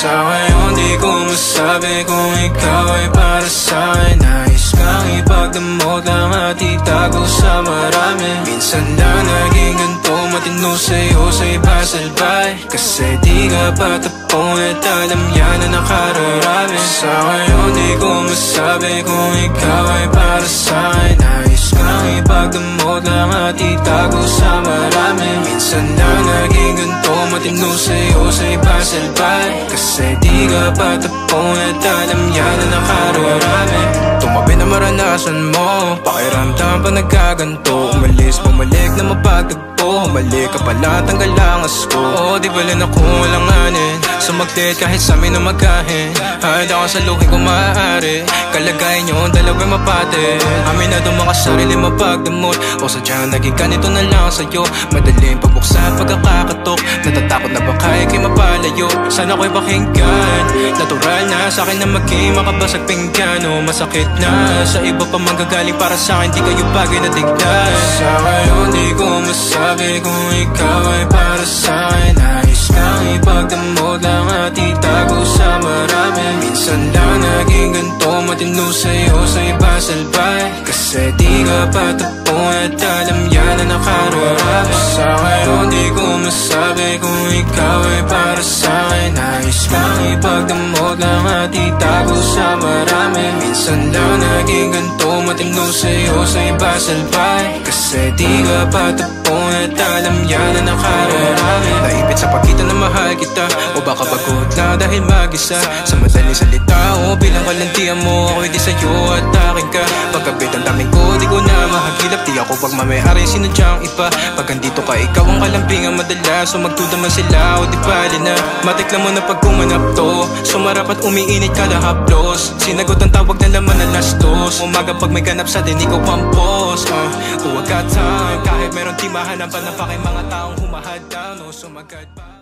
Sa ngayon di ko masabi kung ikaw ay para sa'kin. Nais kang ipagdamot lang at itago sa marami. Minsan lang naging ganito, matino sa'yo sa iba salbay. Kasi di ka patapon at alam yan na nakararami. Sa ngayon di ko masabi kung ikaw ay para sa'kin. Nais kang ipagdamot lang at itago sa marami. Minsan lang naging ganito, matino sa'yo sa iba salbay. Kasi di ka patapon at alam yan na nakararami. Tumabi na maranasan mo, pakiramdam pa nagkaganto. Umalis, bumalik na mapagtagpo. Humalik ka pala, tanggal ang asko. Oo, di bala na kung walang anin. Sumaglit kahit sa amin na magkahin. Handa ka sa lukin kung maaari. Kalagayan nyo, dalawa'y mapate. Amin na mga sarili mapagdamot. O sadyang naging ganito na lang sa'yo. Madaling pabuksan pagkakakatok. Natatakot na baka ikay mapalayo. Sana ko'y pakinggan. Natural na sa'kin na maging makabasag pinggan. O masakit na sa iba pa manggagaling para sa'kin. Di kayo bagay na tignan. Sa ngayon di ko masabi kung ikaw ay para sa'kin. Nais kang ipagdamot lang at itago sa marami. Minsan lang naging ganito, matino sa'yo sa iba salbay. Kasi di ka patapon at alam yan na nakararami. Sa ngayon di ko masabi kung ikaw ay para sa'kin. Nais kang ipagdamot lang at itago sa marami. Minsan lang naging ganito, matino sa'yo sa iba salbay. Kasi di ka patapon at alam yan na nakararami. Naipit sa pagkita na mahal kita, o baka pagod na dahil mag-isa. Sa madaling salita o bilang kalantian mo, ako'y di sa'yo at akin ka. Pagkabit ang daming ko, di ko na mahagilap. Di ako pagmamayari, sinadyang iba. Pag andito ka, ikaw ang kalambingan madalas. So magduda man sila o di bali na. Matikla mo na pag kumanap to. Sumarap at umiinit ka lahaplos. Sinagot ang tawag na laman na lastos. Umaga pag may ganap sa din, ikaw pampos. Huwag ka time, kahit meron timahan ang panapak ay mga taong humahad down. O sumagad pa.